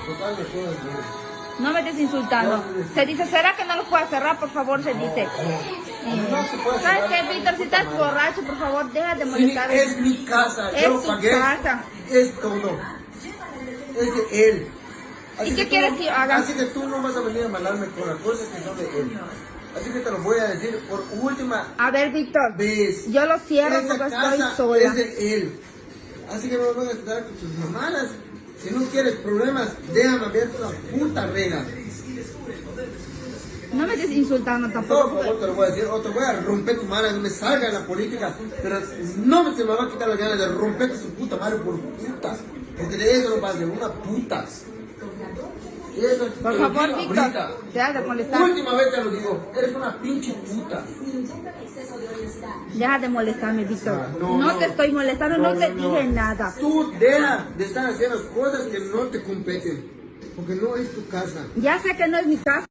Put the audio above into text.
Total, me puedo decir. No me estés insultando. Se dice, ¿será que no lo puedo cerrar? Por favor, se dice. No se puede ¿Sabes cerrar. qué, Víctor? Si estás borracho, por favor, deja de Sí, molestar. es mi casa, Es yo lo tu pagué. casa. Es todo. Es de él. ¿Y qué tú quieres no- que yo haga? Así que tú no vas a venir a mandarme con las cosas que son de él. Así que te lo voy a decir por última A ver, Víctor. vez. Yo lo cierro Esa porque estoy casa sola. es de él. Así que no me van a estar con tus mamadas. Si no quieres problemas, déjame abierto la puta regla. No me estés insultando No, tampoco. por favor, te lo voy a decir, o te voy a romper tu madre, no me salga en la política, pero no se me va a quitar la gana de romperte su puta madre por putas, porque de eso no pasa de una puta. Eso es Por te lo favor, digo Víctor, ahorita. deja de molestar. Última vez te lo digo, eres una pinche puta. Deja de molestarme, Víctor. No, No no. te estoy molestando, no te dije nada. Tú deja de estar haciendo cosas que no te competen, porque no es tu casa. Ya sé que no es mi casa.